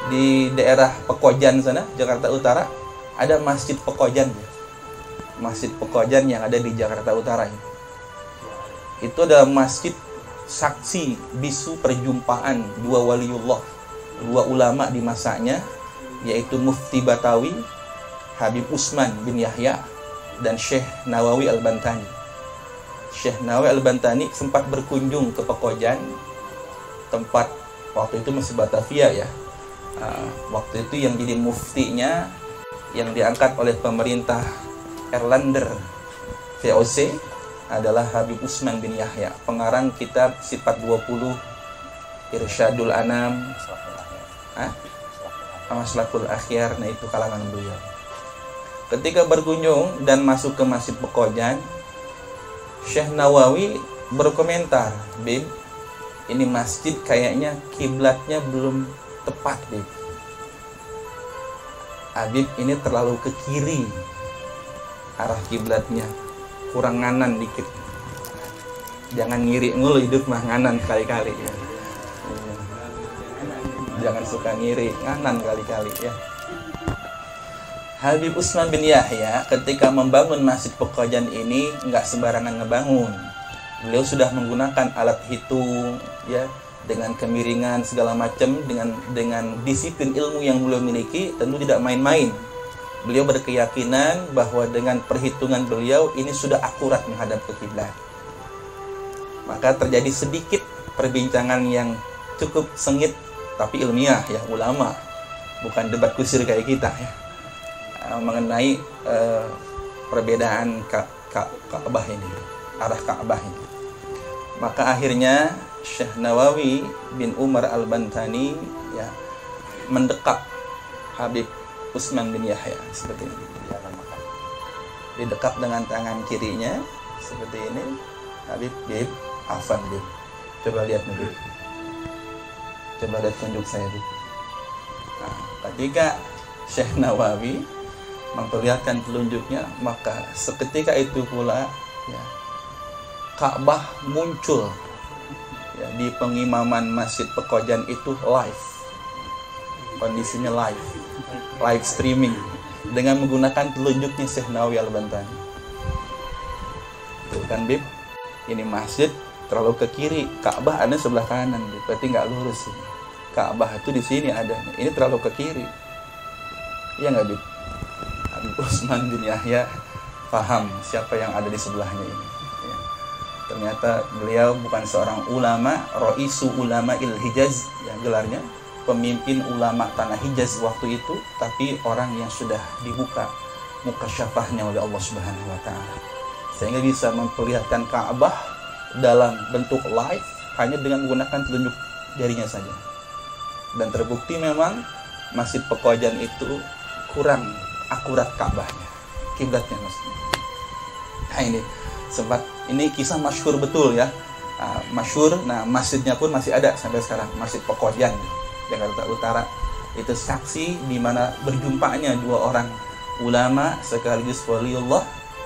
di daerah Pekojan sana, Jakarta Utara, ada Masjid Pekojan. Masjid Pekojan yang ada di Jakarta Utara ini. Itu adalah masjid saksi bisu perjumpaan dua waliullah, dua ulama di masanya, yaitu Mufti Batawi Habib Usman bin Yahya dan Syekh Nawawi Al-Bantani. Syekh Nawawi Al-Bantani sempat berkunjung ke Pekojan, tempat waktu itu masih Batavia ya. Waktu itu yang jadi muftinya yang diangkat oleh pemerintah Erlander VOC adalah Habib Usman bin Yahya, pengarang kitab Sifat 20, Irsyadul Anam, Maslahul Akhyar. Nah, itu kalangan beliau. Ketika berkunjung dan masuk ke Masjid Pekojan, Syekh Nawawi berkomentar, "Bib, ini masjid kayaknya kiblatnya belum tepat, Bib. Habib, ini terlalu ke kiri arah kiblatnya, kurang nganan dikit. Jangan ngiri mulu, hidup mah nganan kali-kali ya. Jangan suka ngiri, nganan kali-kali ya." Habib Usman bin Yahya ketika membangun Masjid Pekojan ini nggak sembarangan ngebangun. Beliau sudah menggunakan alat hitung ya, dengan kemiringan segala macam, dengan disiplin ilmu yang beliau miliki, tentu tidak main-main. Beliau berkeyakinan bahwa dengan perhitungan beliau ini sudah akurat menghadap ke kiblat. Maka terjadi sedikit perbincangan yang cukup sengit tapi ilmiah ya, ulama, bukan debat kusir kayak kita ya, mengenai perbedaan Ka'bah ini, arah Ka'bah ini. Maka akhirnya Syekh Nawawi bin Umar Al-Bantani ya mendekap Habib Usman bin Yahya seperti ini. Didekap dengan tangan kirinya seperti ini. Habib, Bib, afan Bib. Coba lihat nih Bib. Coba lihat tunjuk saya Bib. Nah, ketika Syekh Nawawi memperlihatkan telunjuknya, maka seketika itu pula ya, Ka'bah muncul ya, di pengimaman Masjid Pekojan itu live, kondisinya live streaming dengan menggunakan telunjuknya Syekh Nawawi Al-Bantani. Tuh kan Bib, ini masjid terlalu ke kiri, Ka'bah ada sebelah kanan, Bib. Berarti nggak lurus ini. Ka'bah itu di sini adanya, ini terlalu ke kiri. Iya nggak Bib? Habib Usman bin Yahya paham siapa yang ada di sebelahnya ini. Ternyata beliau bukan seorang ulama, Roisu Ulama Il Hijaz yang gelarnya, pemimpin ulama tanah Hijaz waktu itu, tapi orang yang sudah dibuka mukasyafahnya oleh Allah Subhanahu wa taala, sehingga bisa memperlihatkan Ka'bah dalam bentuk live hanya dengan menggunakan telunjuk jarinya saja. Dan terbukti memang Masjid Pekojan itu kurang akurat Ka'bahnya, kiblatnya maksudnya. Nah, ini kisah masyhur betul ya, masyhur. Nah, masjidnya pun masih ada sampai sekarang, Masjid Pekojan Jakarta Utara. Itu saksi di mana berjumpanya dua orang ulama sekaligus waliullah,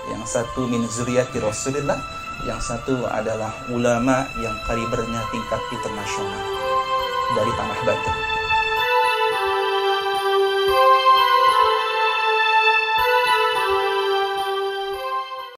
yang satu min zuriyati Rasulillah, yang satu adalah ulama yang kalibernya tingkat internasional dari Tanah Batu.